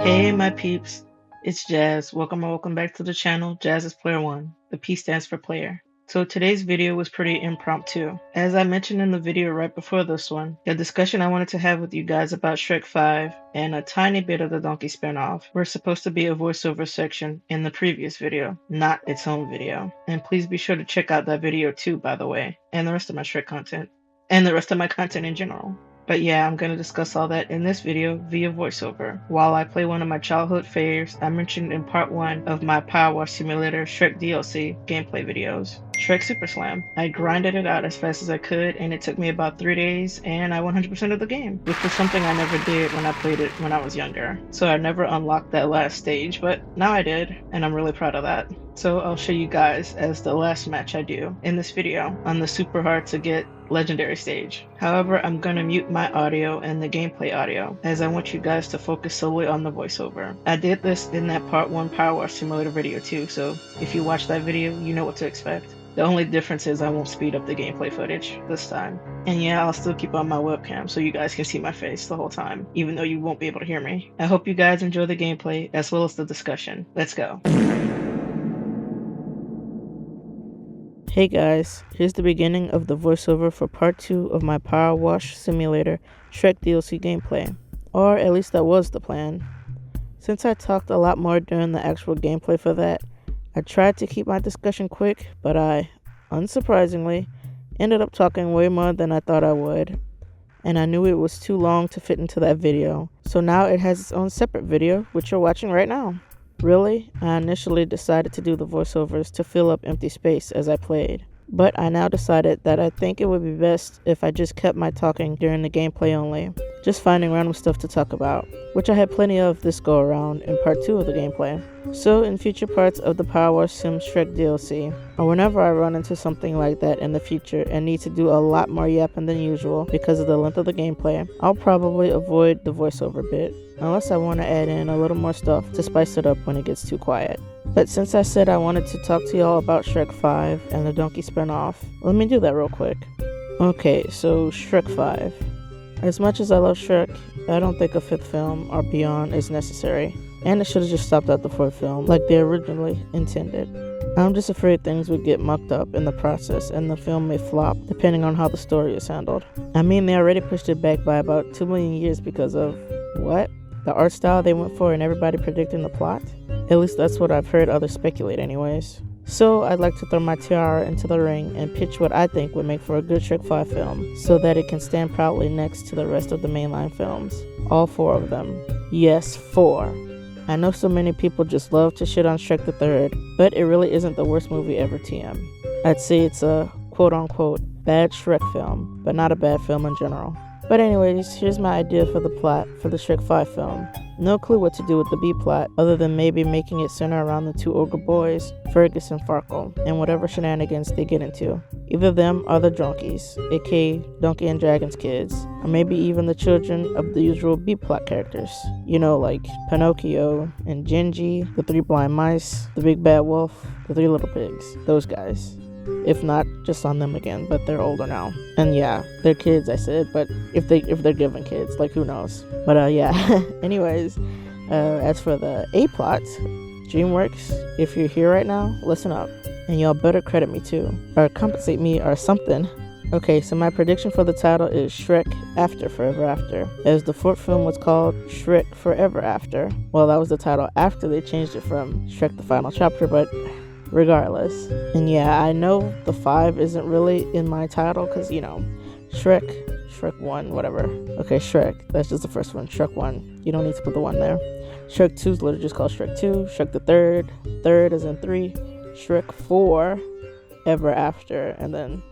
Hey my peeps, it's Jazz. Welcome back to the channel. Jazz is Player 1. The P stands for player. So today's video was pretty impromptu. As I mentioned in the video right before this one, the discussion I wanted to have with you guys about Shrek 5 and a tiny bit of the Donkey spinoff were supposed to be a voiceover section in the previous video, not its own video. And please be sure to check out that video too, by the way, and the rest of my Shrek content, and the rest of my content in general. But yeah, I'm going to discuss all that in this video via voiceover, while I play one of my childhood faves I mentioned in part 1 of my Power Wash Simulator Shrek DLC gameplay videos, Shrek Super Slam. I grinded it out as fast as I could, and it took me about 3 days, and I 100% of the game, which was something I never did when I played it when I was younger. So I never unlocked that last stage, but now I did, and I'm really proud of that. So I'll show you guys as the last match I do in this video on the super hard to get legendary stage. However, I'm going to mute my audio and the gameplay audio as I want you guys to focus solely on the voiceover. I did this in that part 1 Power Wash Simulator video too, so if you watch that video, you know what to expect. The only difference is I won't speed up the gameplay footage this time. And yeah, I'll still keep on my webcam so you guys can see my face the whole time, even though you won't be able to hear me. I hope you guys enjoy the gameplay as well as the discussion. Let's go. Hey guys, here's the beginning of the voiceover for part 2 of my Power Wash Simulator Shrek DLC gameplay. Or at least that was the plan. Since I talked a lot more during the actual gameplay for that, I tried to keep my discussion quick, but I, unsurprisingly, ended up talking way more than I thought I would. And I knew it was too long to fit into that video, so now it has its own separate video, which you're watching right now. Really, I initially decided to do the voiceovers to fill up empty space as I played, but I now decided that I think it would be best if I just kept my talking during the gameplay only, just finding random stuff to talk about, which I had plenty of this go around in part 2 of the gameplay. So in future parts of the Power Wash Sim Shrek DLC, or whenever I run into something like that in the future and need to do a lot more yapping than usual because of the length of the gameplay, I'll probably avoid the voiceover bit, unless I want to add in a little more stuff to spice it up when it gets too quiet. But since I said I wanted to talk to y'all about Shrek 5 and the Donkey spinoff, let me do that real quick. Okay, so Shrek 5. As much as I love Shrek, I don't think a 5th film or beyond is necessary, and it should have just stopped at the 4th film like they originally intended. I'm just afraid things would get mucked up in the process and the film may flop depending on how the story is handled. I mean, they already pushed it back by about 2 million years because of, what? The art style they went for and everybody predicting the plot? At least that's what I've heard others speculate anyways. So I'd like to throw my tiara into the ring and pitch what I think would make for a good Shrek 5 film, so that it can stand proudly next to the rest of the mainline films. All 4 of them. Yes, 4. I know so many people just love to shit on Shrek the 3rd, but it really isn't the worst movie ever TM. I'd say it's a quote-unquote bad Shrek film, but not a bad film in general. But anyways, here's my idea for the plot for the Shrek 5 film. No clue what to do with the B-plot, other than maybe making it center around the 2 ogre boys, Fergus and Farkle, and whatever shenanigans they get into. Either them or the Dronkies, aka Donkey and Dragon's kids, or maybe even the children of the usual B-plot characters. You know, like Pinocchio and Gingy, the 3 blind mice, the big bad wolf, the 3 little pigs, those guys. If not, just on them again, but they're older now. And yeah, they're kids, I said, but if they're given kids, like who knows. But yeah, anyways, as for the A-plot, DreamWorks, if you're here right now, listen up. And y'all better credit me too, or compensate me or something. Okay, so my prediction for the title is Shrek After Forever After, as the 4th film was called Shrek Forever After. Well, that was the title after they changed it from Shrek the Final Chapter, but regardless. And yeah, I know the 5 isn't really in my title because, you know, Shrek 1, whatever. Okay, Shrek, that's just the first one, Shrek 1. You don't need to put the 1 there. Shrek 2 is literally just called Shrek 2. Shrek the 3rd is in 3. Shrek 4, Ever After. And then,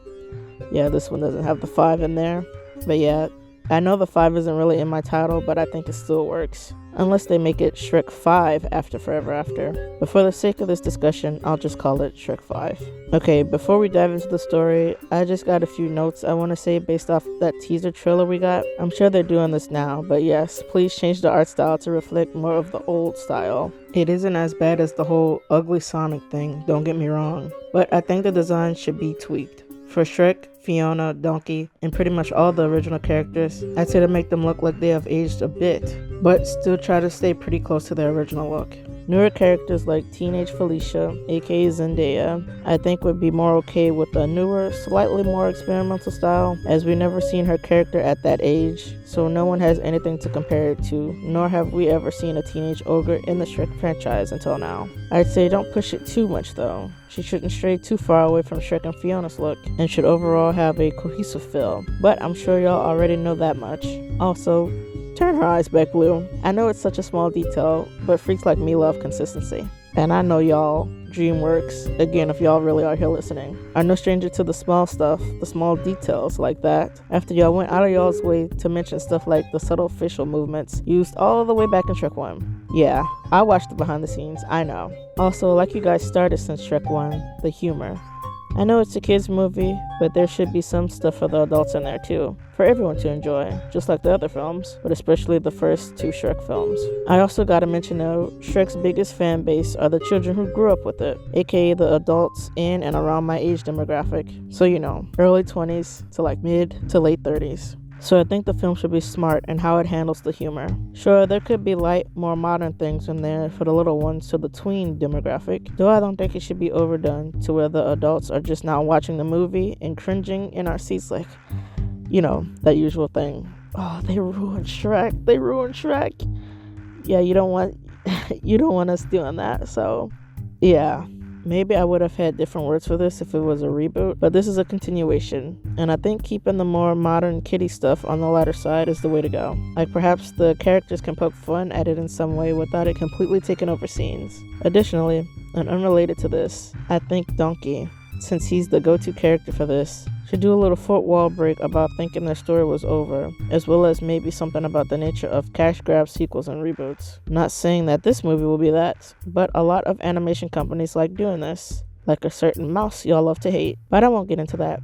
yeah, this one doesn't have the 5 in there. But yeah, I know the 5 isn't really in my title, but I think it still works. Unless they make it Shrek 5 After Forever After. But for the sake of this discussion, I'll just call it Shrek 5. Okay, before we dive into the story, I just got a few notes I want to say based off that teaser trailer we got. I'm sure they're doing this now, but yes, please change the art style to reflect more of the old style. It isn't as bad as the whole ugly Sonic thing, don't get me wrong, but I think the design should be tweaked. For Shrek, Fiona, Donkey, and pretty much all the original characters, I'd say to make them look like they have aged a bit, but still try to stay pretty close to their original look. Newer characters like Teenage Felicia, aka Zendaya, I think would be more okay with a newer, slightly more experimental style, as we've never seen her character at that age, so no one has anything to compare it to, nor have we ever seen a teenage ogre in the Shrek franchise until now. I'd say don't push it too much though. She shouldn't stray too far away from Shrek and Fiona's look, and should overall have a cohesive feel, but I'm sure y'all already know that much. Also, turn her eyes back blue. I know it's such a small detail, but freaks like me love consistency. And I know y'all, DreamWorks, again if y'all really are here listening, are no stranger to the small stuff, the small details like that, after y'all went out of y'all's way to mention stuff like the subtle facial movements used all the way back in Shrek 1. Yeah, I watched the behind the scenes, I know. Also, like you guys started since Shrek 1, the humor. I know it's a kids movie, but there should be some stuff for the adults in there too, for everyone to enjoy, just like the other films, but especially the first two Shrek films. I also gotta mention though, Shrek's biggest fan base are the children who grew up with it, aka the adults in and around my age demographic, so you know, early 20s to like mid to late 30s. So I think the film should be smart in how it handles the humor. Sure, there could be light, more modern things in there for the little ones to the tween demographic, though I don't think it should be overdone to where the adults are just now watching the movie and cringing in our seats like, you know, that usual thing. Oh, they ruined Shrek. They ruined Shrek. Yeah, you don't want us doing that. So, yeah. Maybe I would have had different words for this if it was a reboot, but this is a continuation, and I think keeping the more modern kiddie stuff on the lighter side is the way to go. Like perhaps the characters can poke fun at it in some way without it completely taking over scenes. Additionally, and unrelated to this, I think Donkey, since he's the go-to character for this, should do a little fourth wall break about thinking their story was over, as well as maybe something about the nature of cash grab sequels and reboots. Not saying that this movie will be that, but a lot of animation companies like doing this, like a certain mouse y'all love to hate, but I won't get into that.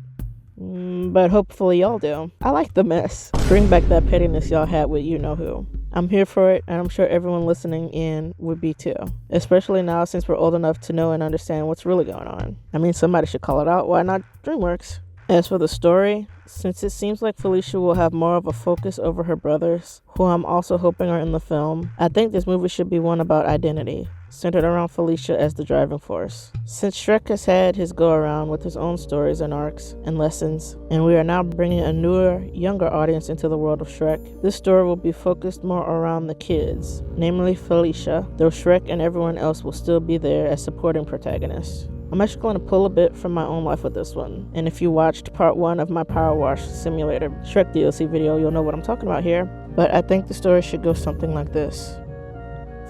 But hopefully y'all do. I like the mess. Bring back that pettiness y'all had with you know who. I'm here for it, and I'm sure everyone listening in would be too. Especially now since we're old enough to know and understand what's really going on. I mean, somebody should call it out. Why not DreamWorks? As for the story, since it seems like Felicia will have more of a focus over her brothers, who I'm also hoping are in the film, I think this movie should be one about identity, centered around Felicia as the driving force. Since Shrek has had his go-around with his own stories and arcs and lessons, and we are now bringing a newer, younger audience into the world of Shrek, this story will be focused more around the kids, namely Felicia, though Shrek and everyone else will still be there as supporting protagonists. I'm actually going to pull a bit from my own life with this one, and if you watched part 1 of my Power Wash Simulator Shrek DLC video, you'll know what I'm talking about here. But I think the story should go something like this.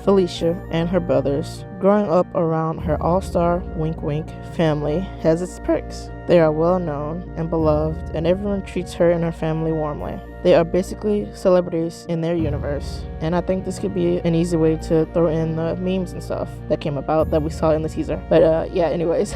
Felicia and her brothers, growing up around her all-star, wink wink, family has its perks. They are well known and beloved, and everyone treats her and her family warmly. They are basically celebrities in their universe, and I think this could be an easy way to throw in the memes and stuff that came about that we saw in the teaser. But yeah, anyways,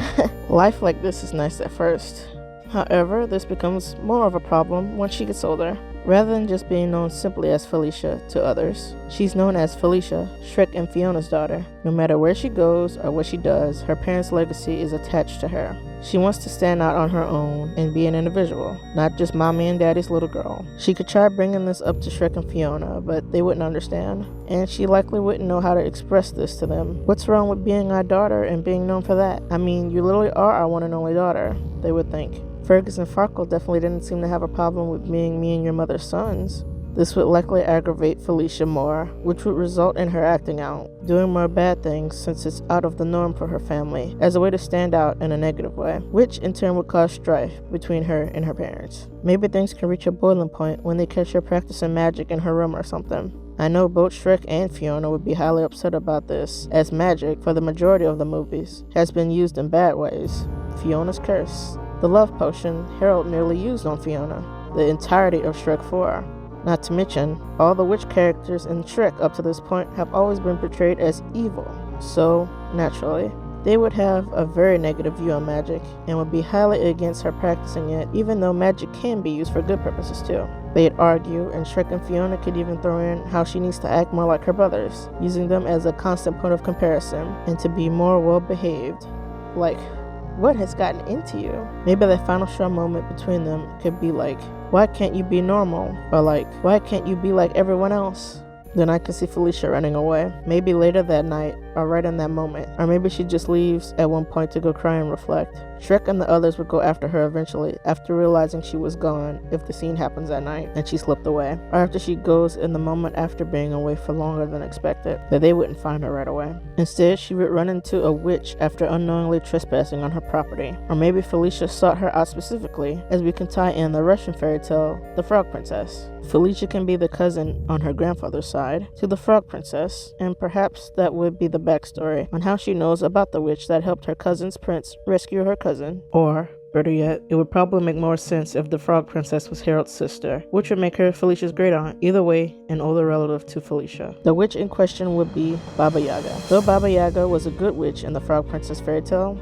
life like this is nice at first. However, this becomes more of a problem once she gets older. Rather than just being known simply as Felicia to others, she's known as Felicia, Shrek and Fiona's daughter. No matter where she goes or what she does, her parents' legacy is attached to her. She wants to stand out on her own and be an individual, not just mommy and daddy's little girl. She could try bringing this up to Shrek and Fiona, but they wouldn't understand, and she likely wouldn't know how to express this to them. What's wrong with being our daughter and being known for that? I mean, you literally are our one and only daughter, they would think. Fergus and Farkle definitely didn't seem to have a problem with being me and your mother's sons. This would likely aggravate Felicia more, which would result in her acting out, doing more bad things since it's out of the norm for her family, as a way to stand out in a negative way, which in turn would cause strife between her and her parents. Maybe things can reach a boiling point when they catch her practicing magic in her room or something. I know both Shrek and Fiona would be highly upset about this, as magic, for the majority of the movies, has been used in bad ways. Fiona's curse. The love potion Harold nearly used on Fiona, the entirety of Shrek 4. Not to mention, all the witch characters in Shrek up to this point have always been portrayed as evil, so, naturally, they would have a very negative view on magic, and would be highly against her practicing it, even though magic can be used for good purposes too. They'd argue, and Shrek and Fiona could even throw in how she needs to act more like her brothers, using them as a constant point of comparison, and to be more well-behaved. Like, what has gotten into you? Maybe that final straw moment between them could be like, why can't you be normal? Or like, why can't you be like everyone else? Then I can see Felicia running away. Maybe later that night, or right in that moment. Or maybe she just leaves at one point to go cry and reflect. Shrek and the others would go after her eventually, after realizing she was gone if the scene happens at night and she slipped away. Or after she goes in the moment after being away for longer than expected, that they wouldn't find her right away. Instead, she would run into a witch after unknowingly trespassing on her property. Or maybe Felicia sought her out specifically, as we can tie in the Russian fairy tale, The Frog Princess. Felicia can be the cousin on her grandfather's side to the Frog Princess, and perhaps that would be the backstory on how she knows about the witch that helped her cousin's prince rescue her cousin. Or better yet, it would probably make more sense if the Frog Princess was Harold's sister, which would make her Felicia's great aunt. Either way, an older relative to Felicia. The witch in question would be Baba Yaga. Though Baba Yaga was a good witch in the Frog Princess fairy tale,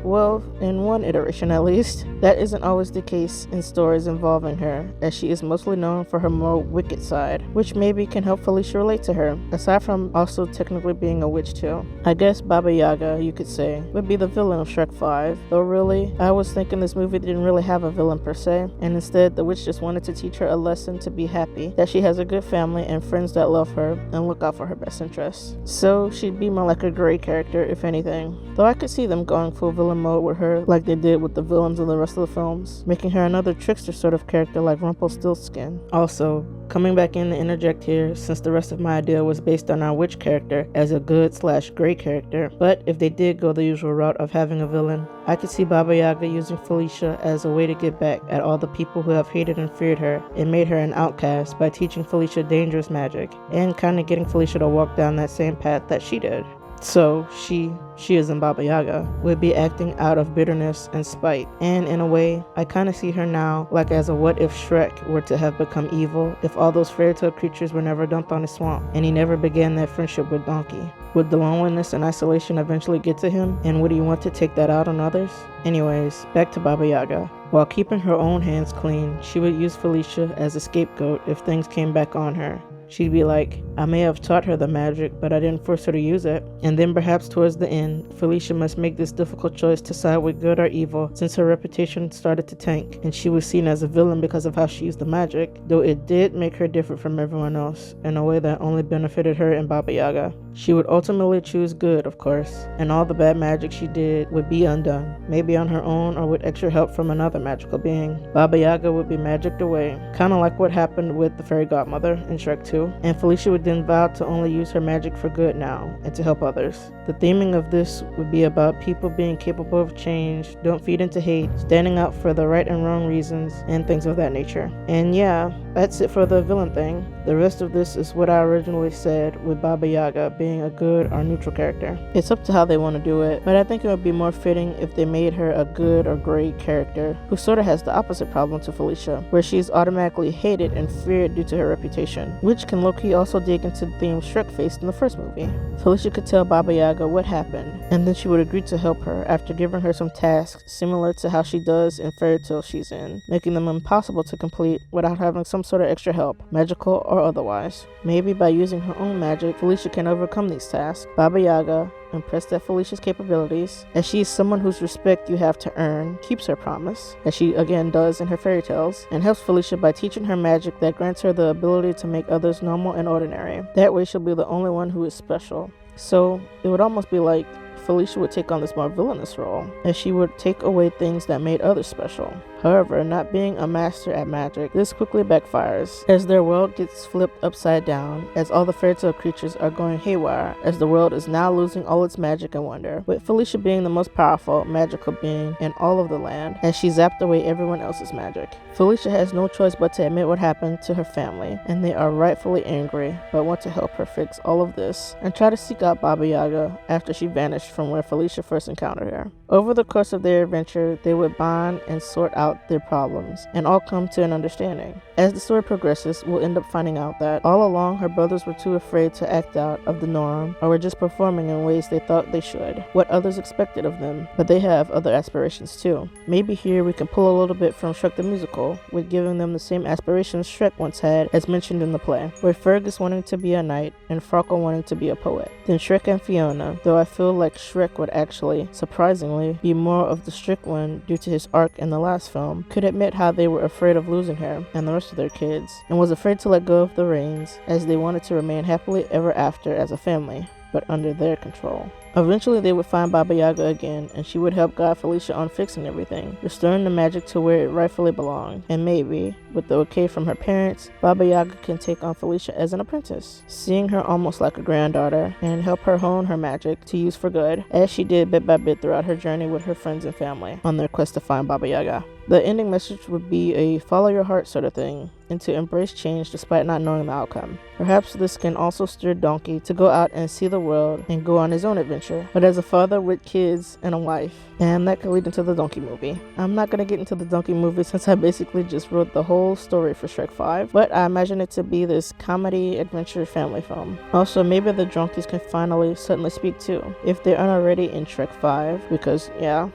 well, in one iteration at least, that isn't always the case in stories involving her, as she is mostly known for her more wicked side, which maybe can help Felicia relate to her, aside from also technically being a witch too. I guess Baba Yaga, you could say, would be the villain of Shrek 5, though really, I was thinking this movie didn't really have a villain per se, and instead the witch just wanted to teach her a lesson to be happy, that she has a good family and friends that love her and look out for her best interests. So she'd be more like a gray character if anything, though I could see them going full villain mode with her like they did with the villains of the rest of the films, making her another trickster sort of character like Rumpelstiltskin. Also, coming back in to interject here, since the rest of my idea was based on our witch character as a good/gray character, but if they did go the usual route of having a villain, I could see Baba Yaga using Felicia as a way to get back at all the people who have hated and feared her and made her an outcast by teaching Felicia dangerous magic, and kinda getting Felicia to walk down that same path that she did. So she isn't Baba Yaga, would be acting out of bitterness and spite. And in a way, I kind of see her now like as a what if Shrek were to have become evil if all those fairy tale creatures were never dumped on his swamp and he never began that friendship with Donkey. Would the loneliness and isolation eventually get to him, and would he want to take that out on others? Anyways, back to Baba Yaga. While keeping her own hands clean, she would use Felicia as a scapegoat if things came back on her. She'd be like, I may have taught her the magic, but I didn't force her to use it. And then perhaps towards the end, Felicia must make this difficult choice to side with good or evil, since her reputation started to tank, and she was seen as a villain because of how she used the magic, though it did make her different from everyone else, in a way that only benefited her and Baba Yaga. She would ultimately choose good, of course, and all the bad magic she did would be undone, maybe on her own or with extra help from another magical being. Baba Yaga would be magicked away, kinda like what happened with the fairy godmother in Shrek 2, and Felicia would then vow to only use her magic for good now, and to help others. The theming of this would be about people being capable of change, don't feed into hate, standing up for the right and wrong reasons, and things of that nature. And yeah, that's it for the villain thing. The rest of this is what I originally said, with Baba Yaga being a good or neutral character. It's up to how they want to do it, but I think it would be more fitting if they made her a good or great character, who sort of has the opposite problem to Felicia, where she's automatically hated and feared due to her reputation, which can low-key also dig into the theme Shrek faced in the first movie. Felicia could tell Baba Yaga what happened, and then she would agree to help her after giving her some tasks similar to how she does in fairy tales she's in, making them impossible to complete without having some sort of extra help, magical or otherwise. Maybe by using her own magic, Felicia can overcome these tasks. Baba Yaga, impressed at Felicia's capabilities, as she is someone whose respect you have to earn, keeps her promise, as she again does in her fairy tales, and helps Felicia by teaching her magic that grants her the ability to make others normal and ordinary. That way she'll be the only one who is special. So it would almost be like Felicia would take on this more villainous role, as she would take away things that made others special. However, not being a master at magic, this quickly backfires, as their world gets flipped upside down, as all the fairy tale creatures are going haywire, as the world is now losing all its magic and wonder, with Felicia being the most powerful, magical being in all of the land, as she zapped away everyone else's magic. Felicia has no choice but to admit what happened to her family, and they are rightfully angry, but want to help her fix all of this, and try to seek out Baba Yaga after she vanished from where Felicia first encountered her. Over the course of their adventure, they would bond and sort out their problems, and all come to an understanding. As the story progresses, we'll end up finding out that all along her brothers were too afraid to act out of the norm or were just performing in ways they thought they should, what others expected of them, but they have other aspirations too. Maybe here we can pull a little bit from Shrek the Musical, with giving them the same aspirations Shrek once had as mentioned in the play, with Fergus wanting to be a knight and Farquaad wanting to be a poet. Then Shrek and Fiona, though I feel like Shrek would actually, surprisingly, be more of the strict one due to his arc in the last film, could admit how they were afraid of losing her and the rest of their kids, and was afraid to let go of the reins as they wanted to remain happily ever after as a family, but under their control. Eventually they would find Baba Yaga again, and she would help guide Felicia on fixing everything, restoring the magic to where it rightfully belonged, and maybe, with the okay from her parents, Baba Yaga can take on Felicia as an apprentice, seeing her almost like a granddaughter, and help her hone her magic to use for good, as she did bit by bit throughout her journey with her friends and family on their quest to find Baba Yaga. The ending message would be a follow your heart sort of thing, and to embrace change despite not knowing the outcome. Perhaps this can also stir Donkey to go out and see the world and go on his own adventure, but as a father with kids and a wife, and that could lead into the Donkey movie. I'm not going to get into the Donkey movie since I basically just wrote the whole story for Shrek 5, but I imagine it to be this comedy, adventure, family film. Also, maybe the donkeys can finally suddenly speak too, if they aren't already in Shrek 5, because yeah,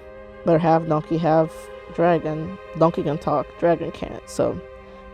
they're half donkey, half dragon. Donkey can talk, dragon can't, so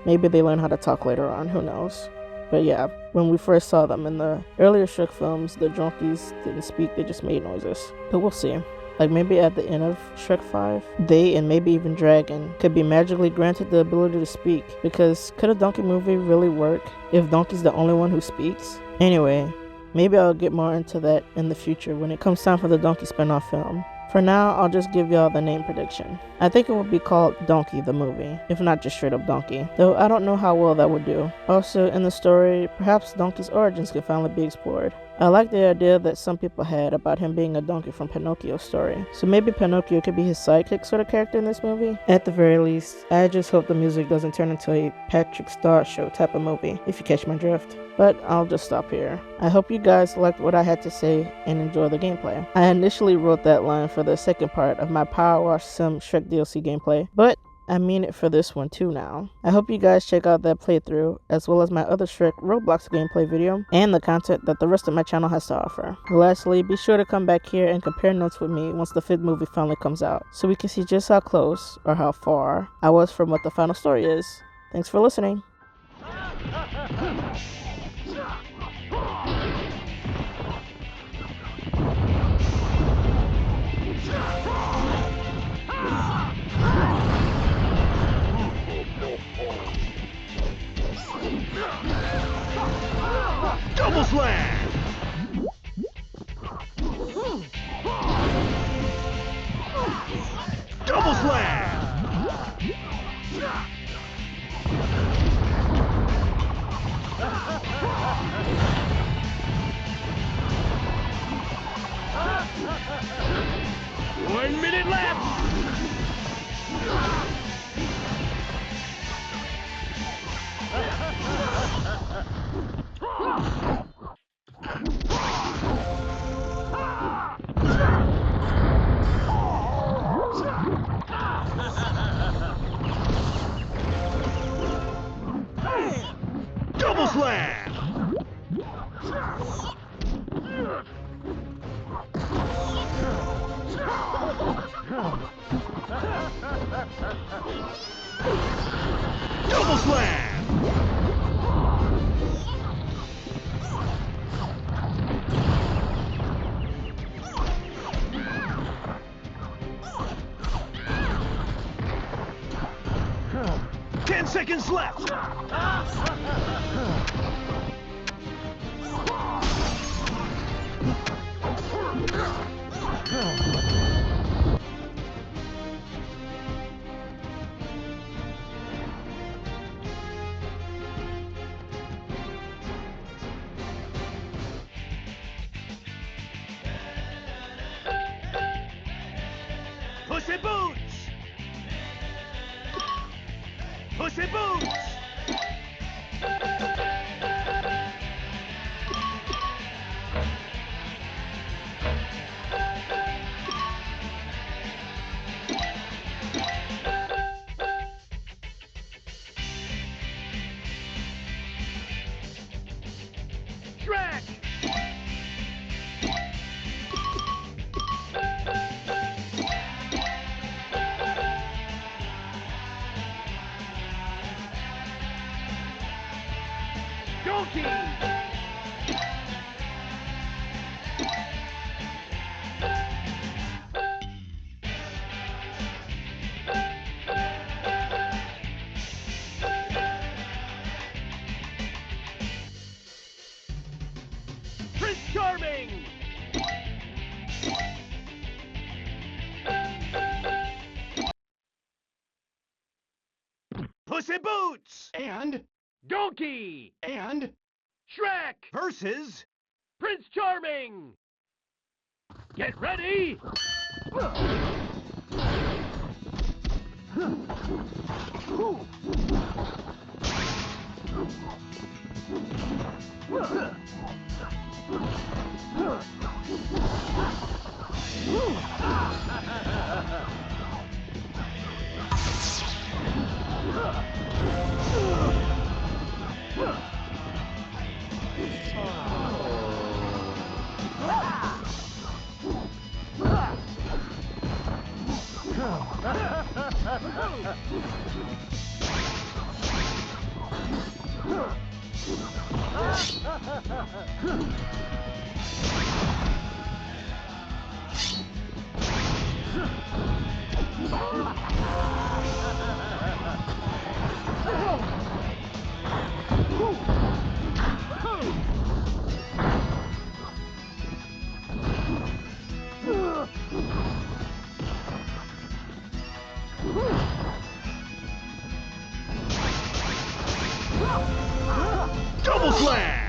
maybe they learn how to talk later on, who knows. But yeah, when we first saw them in the earlier Shrek films, the donkeys didn't speak, they just made noises. But we'll see. Like maybe at the end of Shrek 5, they and maybe even Dragon could be magically granted the ability to speak, because could a donkey movie really work if Donkey's the only one who speaks? Anyway, maybe I'll get more into that in the future when it comes time for the Donkey spin-off film. For now, I'll just give y'all the name prediction. I think it would be called Donkey the Movie, if not just straight up Donkey, though I don't know how well that would do. Also, in the story, perhaps Donkey's origins could finally be explored. I like the idea that some people had about him being a donkey from Pinocchio's story, so maybe Pinocchio could be his sidekick sort of character in this movie. At the very least, I just hope the music doesn't turn into a Patrick Star Show type of movie, if you catch my drift. But I'll just stop here. I hope you guys liked what I had to say and enjoy the gameplay. I initially wrote that line for the second part of my Power Wash Sim Shrek DLC gameplay, but I mean it for this one too now. I hope you guys check out that playthrough, as well as my other Shrek Roblox gameplay video, and the content that the rest of my channel has to offer. Lastly, be sure to come back here and compare notes with me once the 5th movie finally comes out, so we can see just how close, or how far, I was from what the final story is. Thanks for listening. Double slam! Double slam! 1 minute left! Double slam! Double slam! 10 seconds left! Pussy Boots! Pussy Boots! Monkey And Shrek versus Prince Charming. Get ready. Double slam.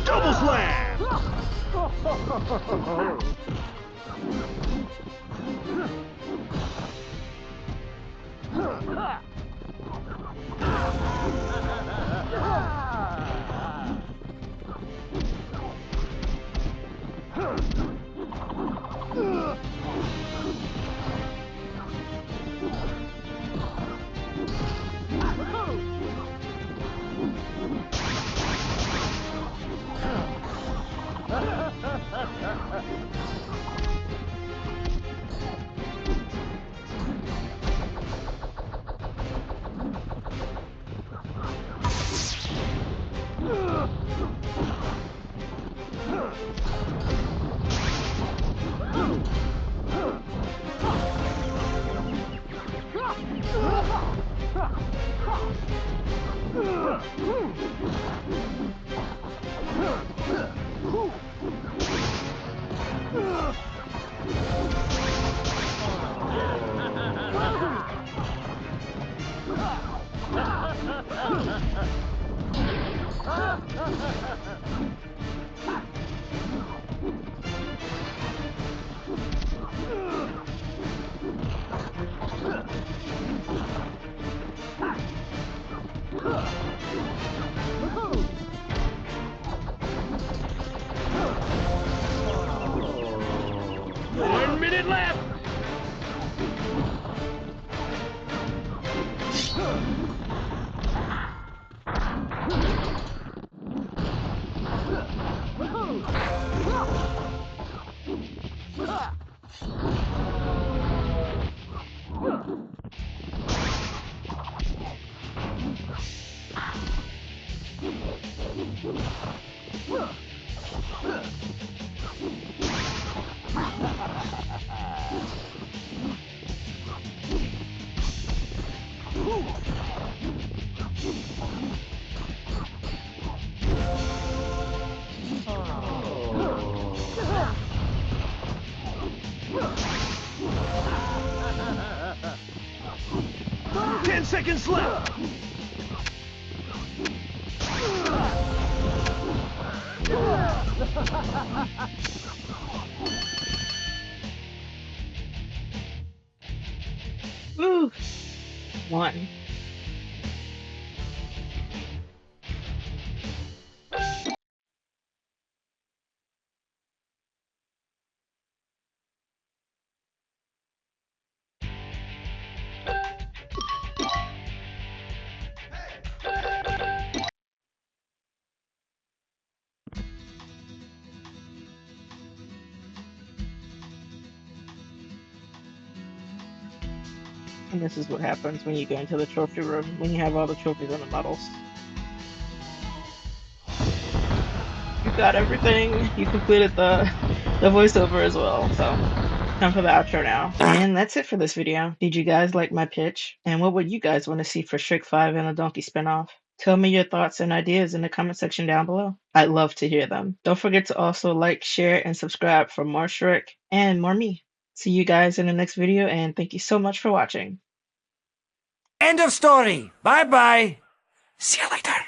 Double slam. One minute left. Seconds left. Woo! One. And this is what happens when you go into the trophy room, when you have all the trophies and the medals. You got everything. You completed the voiceover as well, so time for the outro now. And that's it for this video. Did you guys like my pitch? And what would you guys want to see for Shrek 5 and a Donkey spinoff? Tell me your thoughts and ideas in the comment section down below. I'd love to hear them. Don't forget to also like, share, and subscribe for more Shrek and more me. See you guys in the next video, and thank you so much for watching. End of story. Bye-bye. See you later.